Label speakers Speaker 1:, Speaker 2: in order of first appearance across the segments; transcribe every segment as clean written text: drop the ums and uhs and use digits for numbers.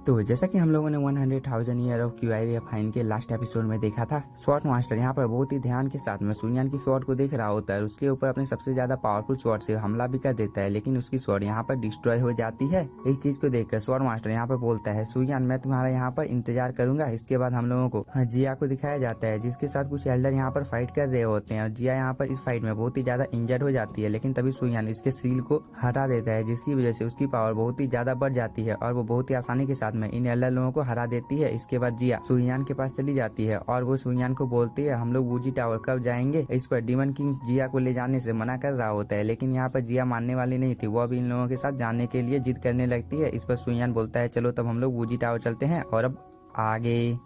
Speaker 1: तो जैसा कि हम लोगों ने 100,000 ईयर ऑफ क्यूआई फाइन के लास्ट एपिसोड में देखा था, स्वॉर्ड मास्टर यहाँ पर बहुत ही ध्यान के साथ में सुनियान की स्वॉर्ड को देख रहा होता है। उसके ऊपर अपने सबसे ज्यादा पावरफुल स्वॉर्ड से हमला भी कर देता है, लेकिन उसकी स्वॉर्ड यहाँ पर डिस्ट्रॉय हो जाती है। इस चीज को देखकर स्वॉर्ड मास्टर यहाँ पर बोलता है, सुनियान मैं तुम्हारा यहाँ पर इंतजार करूंगा। इसके बाद हम लोगों को जिया को दिखाया जाता है, जिसके साथ कुछ एल्डर यहाँ पर फाइट कर रहे होते हैं और जिया यहाँ पर इस फाइट में बहुत ही ज्यादा इंजर्ड हो जाती है। लेकिन तभी सुनियान इसके सील को हटा देता है, जिसकी वजह से उसकी पावर बहुत ही ज्यादा बढ़ जाती है और वो बहुत ही आसानी के साथ में इन एल्डर लोगों को हरा देती है। इसके बाद जिया सुनियान के पास चली जाती है और वो सुनियान को बोलती है, हम लोग वूजी टावर कब जाएंगे। इस पर डीमन किंग जिया को ले जाने से मना कर रहा होता है, लेकिन यहाँ पर जिया मानने वाली नहीं थी। वो अभी इन लोगों के साथ जाने के लिए जिद करने लगती है। इस पर सुनियान बोलता है, चलो तब हम लोग वूजी टावर चलते हैं। और अब आगे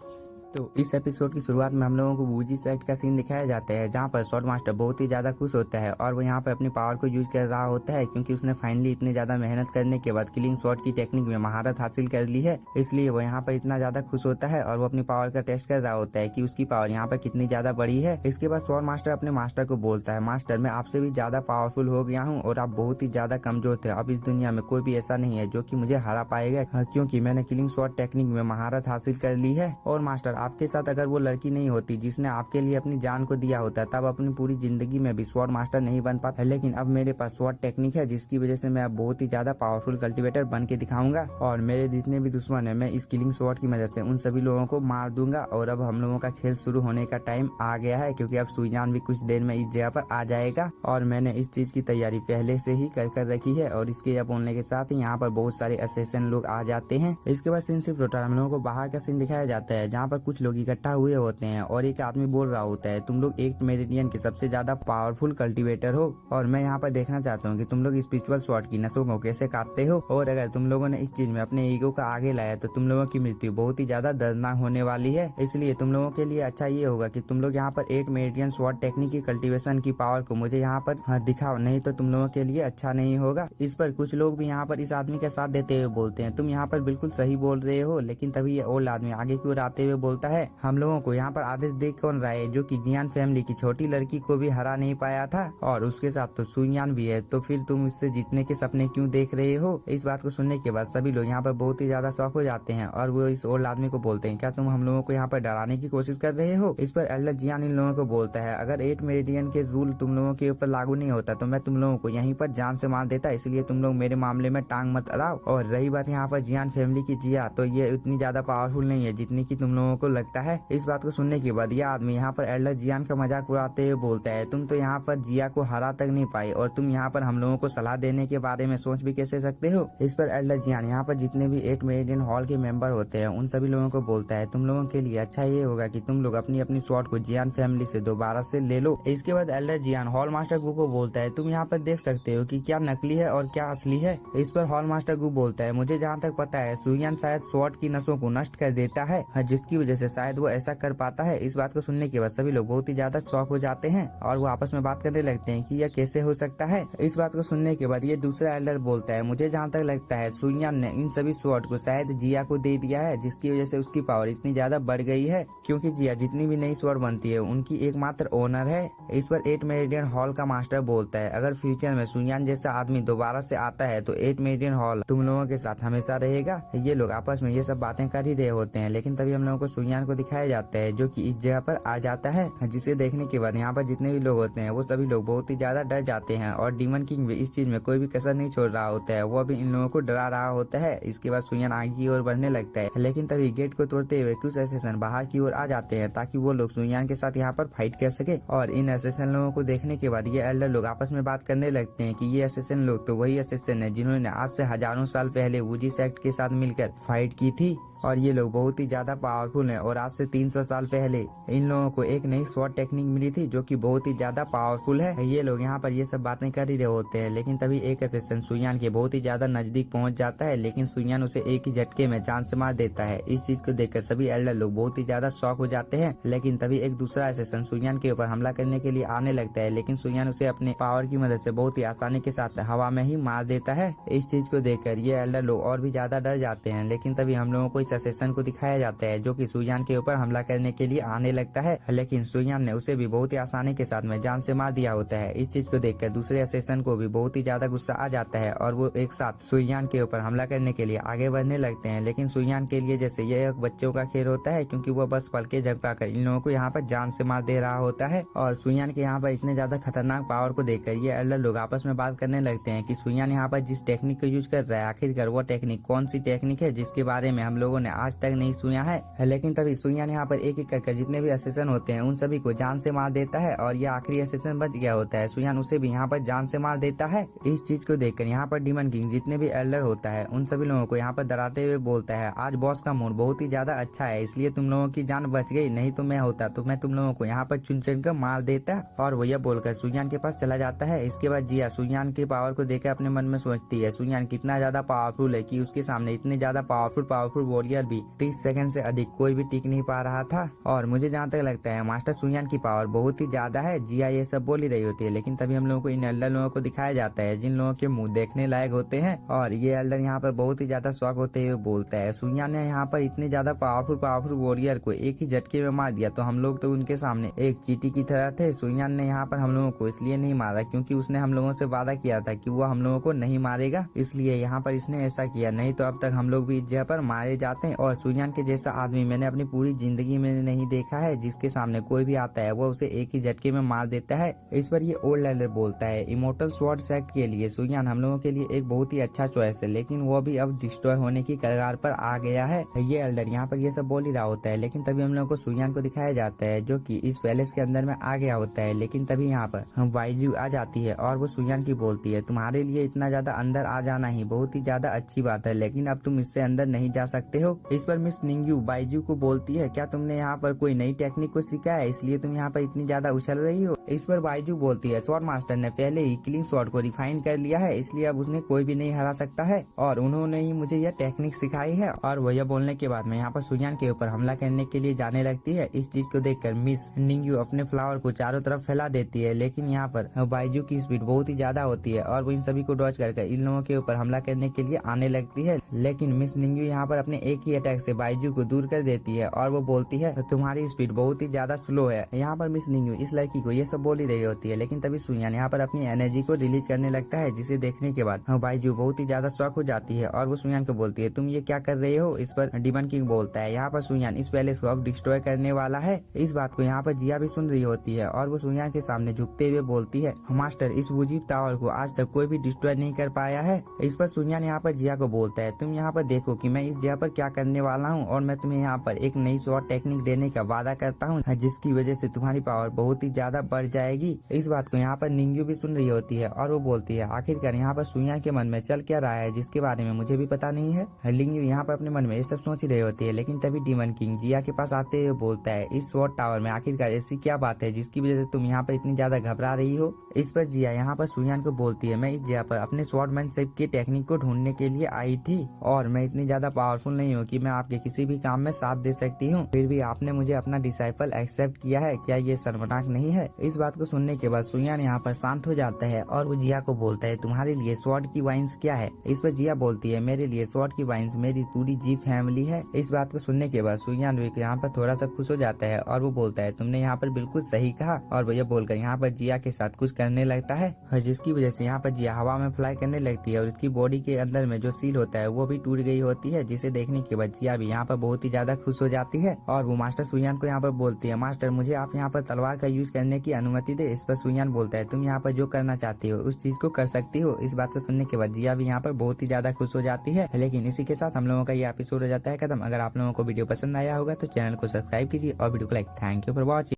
Speaker 1: तो इस एपिसोड की शुरुआत में हम लोगों को वूजी सेक्ट का सीन दिखाया जाता है, जहाँ पर स्वॉर्ड मास्टर बहुत ही ज्यादा खुश होता है और वो यहाँ पर अपनी पावर को यूज कर रहा होता है, क्योंकि उसने फाइनली इतने ज्यादा मेहनत करने के बाद किलिंग स्वॉर्ड की टेक्निक में महारत हासिल कर ली है। इसलिए वो यहाँ पर इतना ज्यादा खुश होता है और वो अपनी पावर का टेस्ट कर रहा होता है कि उसकी पावर यहाँ पर कितनी ज्यादा बड़ी है। इसके बाद स्वॉर्ड मास्टर अपने मास्टर को बोलता है, मास्टर मैं आपसे भी ज्यादा पावरफुल हो गया हूँ और आप बहुत ही ज्यादा कमजोर थे। अब इस दुनिया में कोई भी ऐसा नहीं है जो कि मुझे हरा पाएगा, क्योंकि मैंने किलिंग स्वॉर्ड टेक्निक में महारत हासिल कर ली है। और मास्टर आपके साथ अगर वो लड़की नहीं होती जिसने आपके लिए अपनी जान को दिया होता, तब अपनी पूरी जिंदगी में भी स्वॉर्ड मास्टर नहीं बन पाता। लेकिन अब मेरे पास स्वॉर्ड टेक्निक है, जिसकी वजह से मैं अब बहुत ही ज्यादा पावरफुल कल्टिवेटर बन के दिखाऊंगा और मेरे जितने भी दुश्मन है मैं इस किलिंग स्वॉर्ड की मदद से उन सभी लोगों को मार दूंगा। और अब हम लोगों का खेल शुरू होने का टाइम आ गया है, क्योंकि अब सुनियान भी कुछ देर में इस जगह पर आ जाएगा और मैंने इस चीज की तैयारी पहले से ही कर रखी है। और इसके यह बोलने के साथ ही यहाँ पर बहुत सारे असेसन लोग आ जाते हैं। इसके बाद सीन सिर्फ टोटल हम लोगों को बाहर का सीन दिखाया जाता है, जहाँ पर कुछ लोग इकट्ठा हुए होते हैं और एक आदमी बोल रहा होता है, तुम लोग 8 मेरिडियन के सबसे ज्यादा पावरफुल कल्टीवेटर हो और मैं यहाँ पर देखना चाहता हूँ कि तुम लोग स्पिरिचुअल स्वॉर्ड की नसों को कैसे काटते हो। और अगर तुम लोगों ने इस चीज में अपने ईगो का आगे लाया तो तुम लोगों की मृत्यु बहुत ही ज्यादा दर्दनाक होने वाली है। इसलिए तुम लोगों के लिए अच्छा ये होगा कि तुम लोग यहाँ पर 8 मेरिडियन स्वॉर्ड टेक्निक की कल्टीवेशन की पावर को मुझे यहाँ पर दिखाओ, नहीं तो तुम लोगों के लिए अच्छा नहीं होगा। इस पर कुछ लोग भी यहाँ पर इस आदमी का साथ देते हुए बोलते हैं, तुम यहाँ पर बिल्कुल सही बोल रहे हो। लेकिन तभी ये ओल्ड आदमी आगे की ओर आते हुए बोलता है, हम लोगों को यहाँ पर आदेश दे कौन रहा है, जो कि जियान फैमिली की छोटी लड़की को भी हरा नहीं पाया था और उसके साथ तो सुनियान भी है, तो फिर तुम इससे जीतने के सपने क्यों देख रहे हो। इस बात को सुनने के बाद सभी लोग यहाँ पर बहुत ही ज्यादा शौक हो जाते हैं और वो इस ओल्ड आदमी को बोलते हैं, क्या तुम हम लोगों को यहाँ पर डराने की कोशिश कर रहे हो। इस पर एल्डर जियान इन लोगों को बोलता है, अगर 8 मेरिडियन के रूल तुम लोगों के ऊपर लागू नहीं होता तो मैं तुम लोगों को यहीं पर जान से मार देता, इसलिए तुम लोग मेरे मामले में टांग मत अड़ाओ। और रही बात यहाँ पर जियान फैमिली की जिया, तो ये उतनी ज्यादा पावरफुल नहीं है जितनी की तुम लोगों को लगता है। इस बात को सुनने के बाद यह आदमी यहाँ पर एल्डर जियान का मजाक उड़ाते हुए बोलता है, तुम तो यहाँ पर जिया को हरा तक नहीं पाए और तुम यहाँ पर हम लोगों को सलाह देने के बारे में सोच भी कैसे सकते हो। इस पर एल्डर जियान यहाँ पर जितने भी 8 मेरिडियन हॉल के मेंबर होते हैं उन सभी लोगों को बोलता है, तुम लोगों के लिए अच्छा ये होगा कि तुम लोग अपनी अपनी स्वॉर्ड को जियान फैमिली से दोबारा से ले लो। इसके बाद एल्डर जियान हॉल मास्टर गु को बोलता है, तुम यहाँ पर देख सकते हो कि क्या नकली है और क्या असली है। इस पर हॉल मास्टर गु बोलता है, मुझे जहाँ तक पता है सुनियान शायद स्वॉर्ड की नसों को नष्ट कर देता है, जिसकी वजह से शायद वो ऐसा कर पाता है। इस बात को सुनने के बाद सभी लोग बहुत ही ज्यादा शॉक हो जाते हैं और वो आपस में बात करने लगते हैं कि यह कैसे हो सकता है। इस बात को सुनने के बाद ये दूसरा एल्डर बोलता है, मुझे जहाँ तक लगता है सुनियान ने इन सभी स्वॉर्ड को शायद जिया को दे दिया है, जिसकी वजह से उसकी पावर इतनी ज्यादा बढ़ गई है, क्योंकि जिया जितनी भी नई स्वॉर्ड बनती है उनकी एकमात्र ओनर है। इस पर 8 मेरिडियन हॉल का मास्टर बोलता है, अगर फ्यूचर में सुनियान जैसा आदमी दोबारा से आता है तो 8 मेरिडियन हॉल तुम लोगों के साथ हमेशा रहेगा। ये लोग आपस में ये सब बातें कर ही रहे होते हैं, लेकिन तभी हम लोगों को सुनियान को दिखाया जाता है, जो कि इस जगह पर आ जाता है, जिसे देखने के बाद यहाँ पर जितने भी लोग होते हैं वो सभी लोग बहुत ही ज्यादा डर जाते हैं और डीमन किंग भी इस चीज में कोई भी कसर नहीं छोड़ रहा होता है, वो भी इन लोगों को डरा रहा होता है। इसके बाद सुनियान आगे की ओर बढ़ने लगता है, लेकिन तभी गेट को तोड़ते हुए कुछ असेसन बाहर की ओर आ जाते हैं ताकि वो लोग सुनियान के साथ यहाँ पर फाइट कर सके। और इन असेसन लोगों को देखने के बाद ये एल्डर लोग आपस में बात करने लगते हैं कि ये असेसन लोग तो वही असेसन है जिन्होंने आज से हजारों साल पहले वूजी सेक्ट के साथ मिलकर फाइट की थी और ये लोग बहुत ही ज्यादा पावरफुल हैं और आज से 300 साल पहले इन लोगों को एक नई स्वॉर्ड टेक्निक मिली थी जो कि बहुत ही ज्यादा पावरफुल है। ये लोग यहाँ पर ये सब बातें कर ही रहे होते हैं, लेकिन तभी एक असेसन सुनियान के बहुत ही ज्यादा नजदीक पहुंच जाता है, लेकिन सुनियान उसे एक ही झटके में जान से मार देता है। इस चीज को देखकर सभी एल्डर लोग बहुत ही ज्यादा शॉक हो जाते हैं, लेकिन तभी एक दूसरा असेसन सुनियान के ऊपर हमला करने के लिए आने लगता है, लेकिन सुनियान उसे अपने पावर की मदद से बहुत ही आसानी के साथ हवा में ही मार देता है। इस चीज को देखकर ये एल्डर लोग और भी ज्यादा डर जाते हैं, लेकिन तभी हम लोगों को इस इस असेसन को दिखाया जाता है जो कि सुयान के ऊपर हमला करने के लिए आने लगता है, लेकिन सुयान ने उसे भी बहुत ही आसानी के साथ में जान से मार दिया होता है। इस चीज को देखकर दूसरे असेसन को भी बहुत ही ज्यादा गुस्सा आ जाता है और वो एक साथ सुयान के ऊपर हमला करने के लिए आगे बढ़ने लगते हैं। लेकिन सुयान के लिए जैसे ये एक बच्चों का खेल होता है, क्योंकि वो बस पल के झपका कर इन लोगों को यहाँ पर जान से मार दे रहा होता है। और सुयान के यहाँ पर इतने ज्यादा खतरनाक पावर को देखकर ये एल्डर लोग आपस में बात करने लगते हैं कि सुयान यहाँ पर जिस टेक्निक को यूज कर रहा है, आखिरकार वो टेक्निक कौन सी टेक्निक है जिसके बारे में हम लोगों ने आज तक नहीं सुना है। लेकिन तभी सुयान यहाँ पर एक एक करके जितने भी असेसन होते हैं उन सभी को जान से मार देता है और ये आखिरी असेसन बच गया होता है। सुयान उसे भी यहाँ पर जान से मार देता है। इस चीज को देखकर यहाँ पर डीमन किंग जितने भी एल्डर होता है उन सभी लोगों को यहाँ पर डराते हुए बोलता है, आज बॉस का मूड बहुत ही ज्यादा अच्छा है, इसलिए तुम लोगों की जान बच गई, नहीं तो मैं होता तो मैं तुम लोगों को यहाँ पर चुन चुन कर मार देता। और वो यह बोलकर सुयान के पास चला जाता है। इसके बाद जिया सुयान की पावर को देखकर अपने मन में सोचती है सुयान कितना ज्यादा पावरफुल है कि उसके सामने इतने ज्यादा पावरफुल वॉरियर भी 30 सेकंड से अधिक कोई भी टिक नहीं पा रहा था। और मुझे जहाँ तक लगता है मास्टर सुयान की पावर बहुत ही ज्यादा है। जिया ये सब बोल ही रही होती है, लेकिन तभी हम लोगों को इन एल्डर लोगों को दिखाया जाता है जिन लोगों के मुंह देखने लायक होते हैं। और ये एल्डर यहाँ पर बहुत ही ज्यादा शौक होते हुए बोलता है, सुयान ने यहाँ पर इतने ज्यादा पावरफुल वॉरियर को एक ही झटके में मार दिया, तो हम लोग तो उनके सामने एक चींटी की तरह थे। सुयान ने यहाँ पर हम लोगों को इसलिए नहीं मारा क्योंकि उसने हम लोगों से वादा किया था कि वो हम लोगों को नहीं मारेगा, इसलिए यहाँ पर इसने ऐसा किया, नहीं तो अब तक हम लोग भी इस जगह पर मारे जाते हैं। और सुयान के जैसा आदमी मैंने अपनी पूरी जिंदगी में नहीं देखा है, जिसके सामने कोई भी आता है वो उसे एक ही झटके में मार देता है। इस पर ये ओल्ड एल्डर बोलता है, इमोर्टल स्वॉर्ड सेक्ट के लिए सुयान हम लोगों के लिए एक बहुत ही अच्छा चॉइस है, लेकिन वो भी अब डिस्ट्रॉय होने की कगार पर आ गया है। ये एल्डर यहाँ पर ये सब बोल ही रहा होता है, लेकिन तभी हम लोगों को सुयान को दिखाया जाता है जो कि इस पैलेस के अंदर में आ गया होता है। लेकिन तभी यहाँ पर वाइजू आ जाती है और वो सुयान की बोलती है, तुम्हारे लिए इतना ज्यादा अंदर आ जाना ही बहुत ही ज्यादा अच्छी बात है, लेकिन अब तुम इससे अंदर नहीं जा सकते हो। इस पर मिस निंगयू बाइजू को बोलती है, क्या तुमने यहाँ पर कोई नई टेक्निक को सीखा है, इसलिए तुम यहाँ पर इतनी ज्यादा उछल रही हो। इस पर बाइजू बोलती है, स्वॉर्ड मास्टर ने पहले ही किलिंग स्वॉर्ड को रिफाइन कर लिया है, इसलिए अब उसने कोई भी नहीं हरा सकता है और उन्होंने ही मुझे यह टेक्निक सिखाई है। और वह बोलने के बाद में यहाँ पर सुयान के ऊपर हमला करने के लिए जाने लगती है। इस चीज को देखकर मिस निंगयू अपने फ्लावर को चारों तरफ फैला देती है, लेकिन यहाँ पर बाइजू की स्पीड बहुत ही ज्यादा होती है और वो इन सभी को डॉज करके इन लोगों के ऊपर हमला करने के लिए आने लगती है। लेकिन मिस निंगयू यहाँ पर अपने एक ही अटैक से बाइजू को दूर कर देती है और वो बोलती है, तुम्हारी स्पीड बहुत ही ज्यादा स्लो है। यहाँ पर मिस निंगयू इस लड़की को ये सब बोल ही रही होती है, लेकिन तभी सुयान यहाँ पर अपनी एनर्जी को रिलीज करने लगता है, जिसे देखने के बाद बाइजू बहुत ही ज्यादा शॉक हो जाती है और वो सुयान को बोलती है, तुम ये क्या कर रहे हो। इस पर डीमन किंग बोलता है, यहाँ पर सुयान इस पैलेस को अब डिस्ट्रॉय करने वाला है। इस बात को यहाँ पर जिया भी सुन रही होती है और वो सुयान के सामने झुकते हुए बोलती है, मास्टर इस वुजीब टावर को आज तक कोई भी डिस्ट्रॉय नहीं कर पाया है। इस पर सुयान यहाँ पर जिया को बोलता है, तुम यहाँ पर देखो कि मैं इस जगह पर क्या करने वाला हूँ और मैं तुम्हें यहाँ पर एक नई स्वॉर्ड टेक्निक देने का वादा करता हूँ, जिसकी वजह से तुम्हारी पावर बहुत ही ज्यादा बढ़ जाएगी। इस बात को यहाँ पर निंगयू भी सुन रही होती है और वो बोलती है, आखिरकार यहाँ पर सुयान के मन में चल क्या रहा है जिसके बारे में मुझे भी पता नहीं है। निंगयू यहाँ पर अपने मन में ये सब सोच रही होती है, लेकिन तभी डीमन किंग जिया के पास आते हुए बोलता है, इस स्वॉर्ड टावर में आखिरकार ऐसी क्या बात है जिसकी वजह से तुम यहाँ पर इतनी ज्यादा घबरा रही हो। इस पर जिया यहाँ पर सुयान को बोलती है, मैं इस जगह पर अपने स्वॉर्डमैनशिप की टेक्निक को ढूंढने के लिए आई थी और मैं इतनी ज्यादा पावरफुल नहीं हूँ कि मैं आपके किसी भी काम में साथ दे सकती हूँ, फिर भी आपने मुझे अपना डिसाइपल एक्सेप्ट किया है, क्या ये शर्मनाक नहीं है। इस बात को सुनने के बाद सुयान यहाँ पर शांत हो जाता है और वो जिया को बोलता है, तुम्हारे लिए स्वॉर्ड की वाइन्स क्या है। इस पर जिया बोलती है, मेरे लिए स्वॉर्ड की वाइन्स मेरी पूरी जी फैमिली है। इस बात को सुनने के बाद सुयान यहाँ पर थोड़ा सा खुश हो जाता है और वो बोलता है, तुमने यहाँ पर बिल्कुल सही कहा। और वो ये बोलकर यहाँ पर जिया के साथ कुछ करने लगता है, जिसकी वजह से यहाँ पर जिया हवा में फ्लाई करने लगती है और उसकी बॉडी के अंदर में जो सील होता है वो भी टूट गई होती है, जिसे देखने के बाद जिया भी यहाँ पर बहुत ही ज्यादा खुश हो जाती है और वो मास्टर सुयान को यहाँ पर बोलती है, मास्टर मुझे आप यहाँ पर तलवार का यूज करने की अनुमति दे। इस पर सुयान बोलता है, तुम यहाँ पर जो करना चाहती हो उस चीज को कर सकती हो। इस बात को सुनने के बाद जिया भी यहाँ पर बहुत ही ज्यादा खुश हो जाती है। लेकिन इसी के साथ हम लोगों का ये एपिसोड हो जाता है खत्म। अगर आप लोगों को वीडियो पसंद आया होगा तो चैनल को सब्सक्राइब कीजिए और वीडियो को like. Thank you for watching.